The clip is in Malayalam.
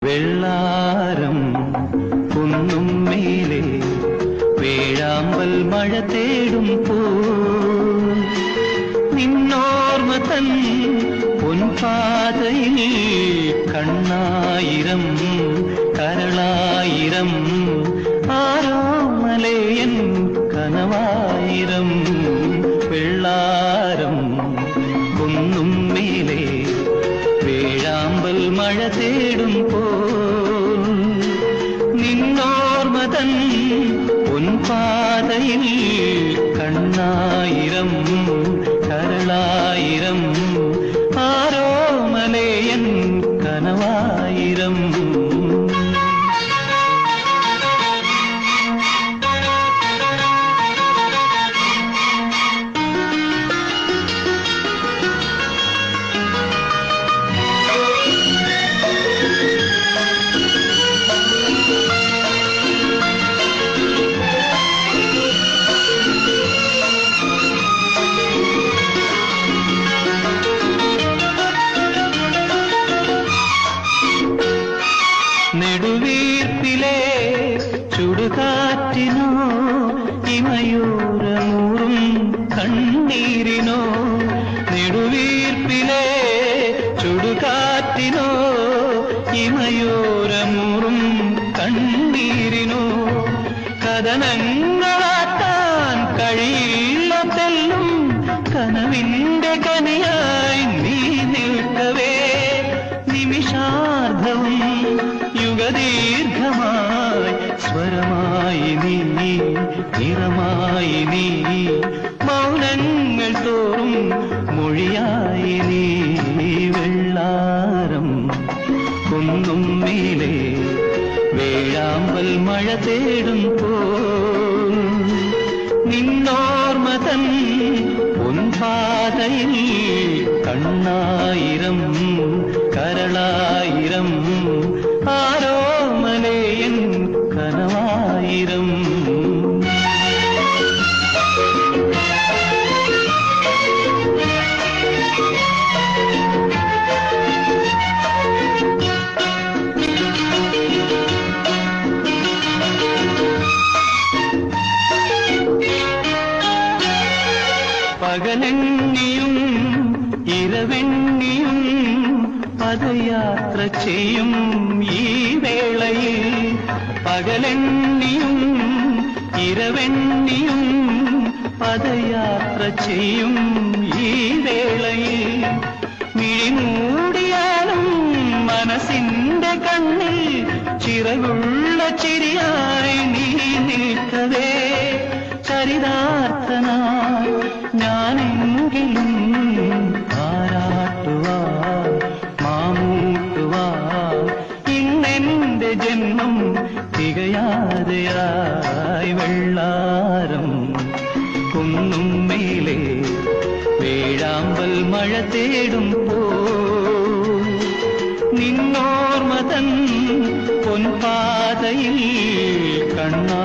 വെള്ളാരം കുന്നും മേലെ വേഴാമ്പൽ മഴ തേടും പോ നിന്നോർമ്മ തൻ പൊൻപാതയിൽ കണ്ണായിരം കരളായിരം ആരോ മലയൻ കനവായിരം വെള്ളാരം കുന്നും മേലെ വേഴാമ്പൽ മഴ തേടും പോ നിന്നോർമ്മ തൻ പൊൻപാതയിൽ കണ്ണായിരം കരളായിരം ആരോ മലയൻ കനവായിരം നെടുവീർപ്പിലെ ചുടുകാറ്റിനോ ഇമയൂരമൂറും കണ്ണീരിനോ നെടുവീർപ്പിലെ ചുടുകാറ്റിനോ ഇമയൂരമൂറും കണ്ണീരിനോ കഥനങ്ങളാക്കാൻ കഴിയില്ല തെല്ലും കനവിന്റെ കനിയായി നീ നിൽക്കവേ നിമിഷാർദ്ധവും യുഗദീർഘമായി സ്വരമായി നീ നിറമായി നീ മൗനങ്ങൾ തോറും മൊഴിയായി നീ വെള്ളാരം കുന്നും മേലെ വേഴാമ്പൽ മഴ തേടും പോ നിന്നോർമ്മ തൻ പൊൻപാതയിൽ കണ്ണായിരം കരളായിരം ആരോ മലയൻ കനവായിരം പകലെണ്ണിയും ഇരവെണ്ണിയും പദയാത്ര ചെയ്യും ഈ വേളയിൽ പകലെണ്ണിയും ഇരവെണ്ണിയും പദയാത്ര ചെയ്യും ഈ വേളയിൽ മിഴിമൂടിയാലും മനസ്സിന്റെ കണ്ണിൽ ചിറകുള്ള ചിരിയായി നീ നിൽക്കവേ ചരിതാർത്ഥനായി ഞാനെങ്കിലും ആരാട്ടുവാൻ മാമൂട്ടുവാൻ ഇന്നെന്റെ ജന്മം തികയാതെയായി വെള്ളാരം കുന്നും മേലെ വേഴാമ്പൽ മഴ തേടും പോ നിന്നോർമ്മ തൻ പൊൻപാതയിൽ കണ്ണാ